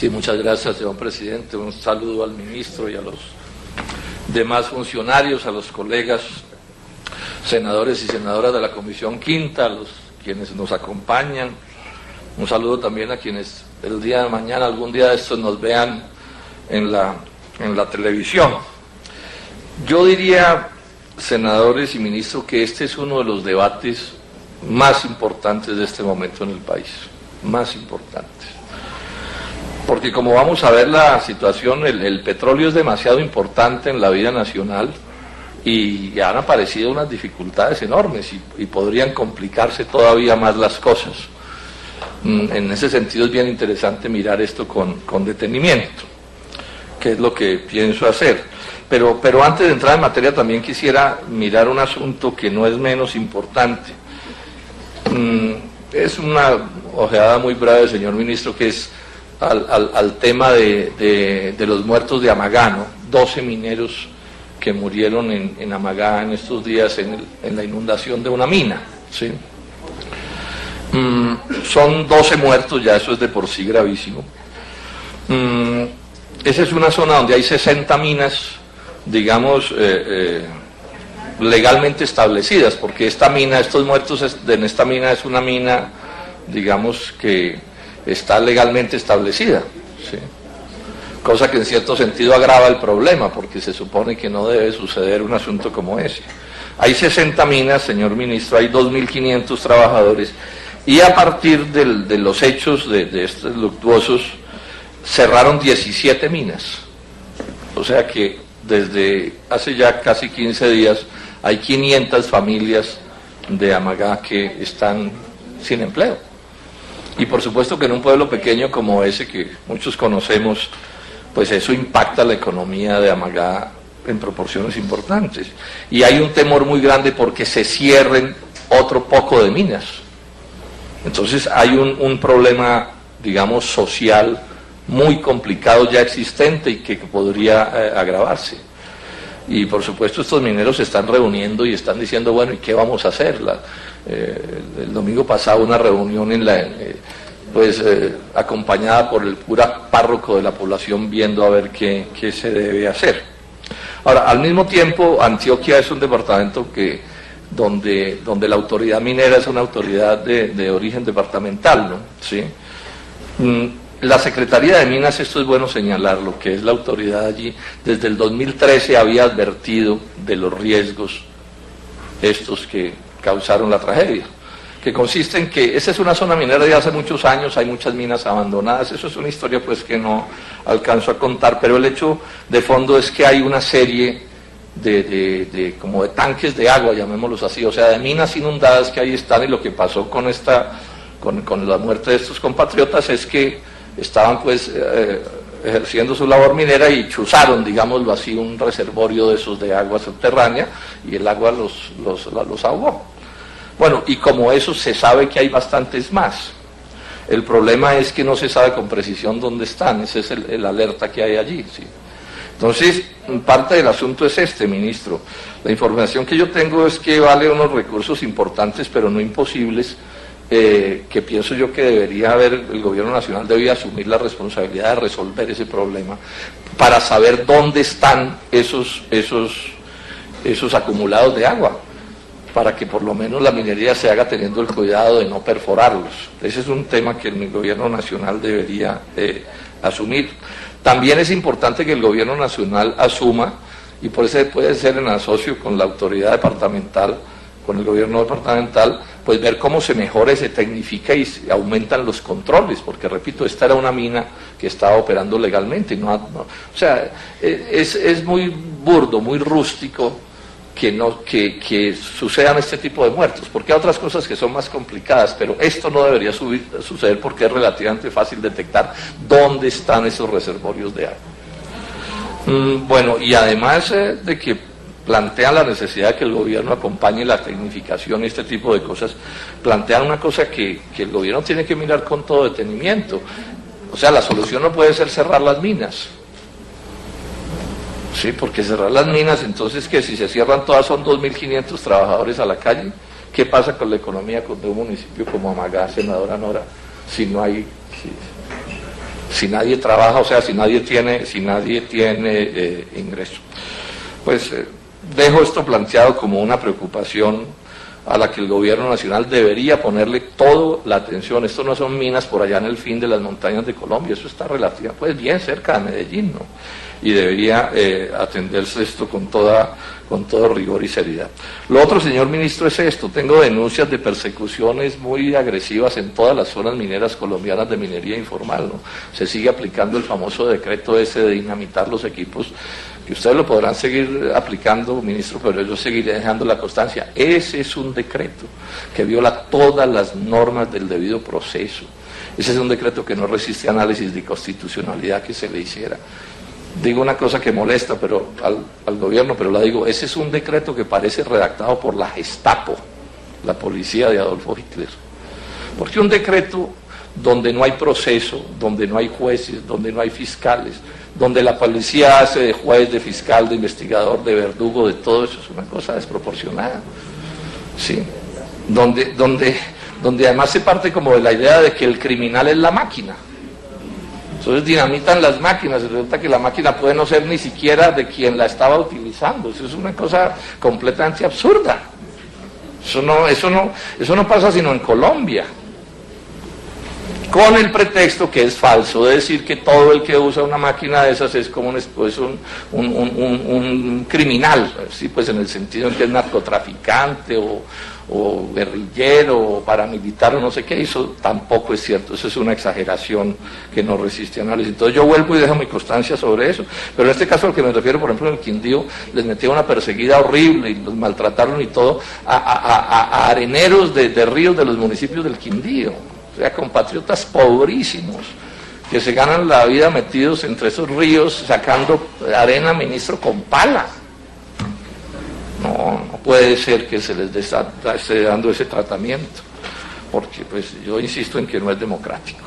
Sí, muchas gracias, señor presidente. Un saludo al ministro y a los demás funcionarios, a los colegas senadores y senadoras de la Comisión Quinta, a los quienes nos acompañan. Un saludo también a quienes el día de mañana, algún día de estos, nos vean en la televisión. Yo diría, senadores y ministro, que este es uno de los debates más importantes de este momento en el país, más importantes. Porque como vamos a ver la situación, el petróleo es demasiado importante en la vida nacional y han aparecido unas dificultades enormes y podrían complicarse todavía más las cosas. En ese sentido es bien interesante mirar esto con detenimiento, que es lo que pienso hacer. Pero antes de entrar en materia también quisiera mirar un asunto que no es menos importante. Es una ojeada muy breve, señor ministro, que es al tema de los muertos de Amagá, ¿no? 12 mineros que murieron en Amagá en estos días en la inundación de una mina, ¿sí? Son 12 muertos, ya eso es de por sí gravísimo. Esa es una zona donde hay 60 minas, digamos, legalmente establecidas, porque esta mina, estos muertos en esta mina es una mina, digamos, que está legalmente establecida, ¿sí? Cosa que en cierto sentido agrava el problema, porque se supone que no debe suceder un asunto como ese. Hay 60 minas, señor ministro, hay 2.500 trabajadores, y a partir de los hechos de estos luctuosos, cerraron 17 minas. O sea que desde hace ya casi 15 días hay 500 familias de Amagá que están sin empleo. Y por supuesto que en un pueblo pequeño como ese, que muchos conocemos, pues eso impacta la economía de Amagá en proporciones importantes. Y hay un temor muy grande porque se cierren otro poco de minas. Entonces hay un problema, digamos, social muy complicado ya existente y que podría agravarse. Y por supuesto estos mineros se están reuniendo y están diciendo, bueno, ¿y qué vamos a hacer? El domingo pasado una reunión acompañada por el cura párroco de la población, viendo a ver qué se debe hacer. Ahora, al mismo tiempo, Antioquia es un departamento donde la autoridad minera es una autoridad de origen departamental, ¿no? ¿Sí? La Secretaría de Minas, esto es bueno señalarlo, que es la autoridad allí, desde el 2013 había advertido de los riesgos estos que causaron la tragedia, que consiste en que esa es una zona minera de hace muchos años, hay muchas minas abandonadas. Eso es una historia pues que no alcanzo a contar, pero el hecho de fondo es que hay una serie como de tanques de agua, llamémoslos así, o sea, de minas inundadas que ahí están, y lo que pasó con la muerte de estos compatriotas es que estaban pues ejerciendo su labor minera y chuzaron, digámoslo así, un reservorio de esos de agua subterránea, y el agua los ahogó. Bueno, y como eso se sabe que hay bastantes más. El problema es que no se sabe con precisión dónde están, ese es el alerta que hay allí, ¿sí? Entonces, parte del asunto es este, ministro. La información que yo tengo es que vale unos recursos importantes, pero no imposibles, que pienso yo que el gobierno nacional debía asumir la responsabilidad de resolver ese problema, para saber dónde están esos acumulados de agua, para que por lo menos la minería se haga teniendo el cuidado de no perforarlos. Ese es un tema que el gobierno nacional debería asumir. También es importante que el gobierno nacional asuma, y por eso puede ser en asocio con la autoridad departamental, con el gobierno departamental, pues ver cómo se mejora y se tecnifica y se aumentan los controles, porque repito, esta era una mina que estaba operando legalmente, o sea, es muy burdo, muy rústico que sucedan este tipo de muertos, porque hay otras cosas que son más complicadas, pero esto no debería suceder porque es relativamente fácil detectar dónde están esos reservorios de agua. Bueno, y además de que plantean la necesidad de que el gobierno acompañe la tecnificación y este tipo de cosas, plantean una cosa que el gobierno tiene que mirar con todo detenimiento. O sea, la solución no puede ser cerrar las minas. Sí, porque cerrar las minas, entonces, que si se cierran todas son 2.500 trabajadores a la calle. ¿Qué pasa con la economía de un municipio como Amagá, senadora Nora, si si nadie trabaja, o sea, si nadie tiene ingreso. Pues dejo esto planteado como una preocupación a la que el gobierno nacional debería ponerle toda la atención. Esto no son minas por allá en el fin de las montañas de Colombia, eso está relativa, pues bien cerca de Medellín, ¿no? Y debería atenderse esto con todo rigor y seriedad. Lo otro, señor ministro, es esto: tengo denuncias de persecuciones muy agresivas en todas las zonas mineras colombianas de minería informal, ¿no? Se sigue aplicando el famoso decreto ese de dinamitar los equipos, que ustedes lo podrán seguir aplicando, ministro, pero yo seguiré dejando la constancia. Ese es un decreto que viola todas las normas del debido proceso. Ese es un decreto que no resiste análisis de constitucionalidad que se le hiciera. Digo una cosa que molesta al gobierno, pero la digo: ese es un decreto que parece redactado por la Gestapo, la policía de Adolfo Hitler. Porque un decreto donde no hay proceso, donde no hay jueces, donde no hay fiscales, donde la policía hace de juez, de fiscal, de investigador, de verdugo, de todo eso, es una cosa desproporcionada, ¿sí? Donde además se parte como de la idea de que el criminal es la máquina. Entonces dinamitan las máquinas y resulta que la máquina puede no ser ni siquiera de quien la estaba utilizando. Eso es una cosa completamente absurda. Eso no pasa sino en Colombia, con el pretexto, que es falso, de decir que todo el que usa una máquina de esas es como un criminal, ¿sí? Pues en el sentido en que es narcotraficante o guerrillero o paramilitar o no sé qué. Eso tampoco es cierto, eso es una exageración que no resiste análisis. Entonces yo vuelvo y dejo mi constancia sobre eso, pero en este caso al que me refiero, por ejemplo, en el Quindío, les metieron una perseguida horrible y los maltrataron y todo a areneros de ríos de los municipios del Quindío, o sea, compatriotas pobrísimos que se ganan la vida metidos entre esos ríos sacando arena, ministro, con pala. No puede ser que se les esté dando ese tratamiento, porque pues yo insisto en que no es democrático.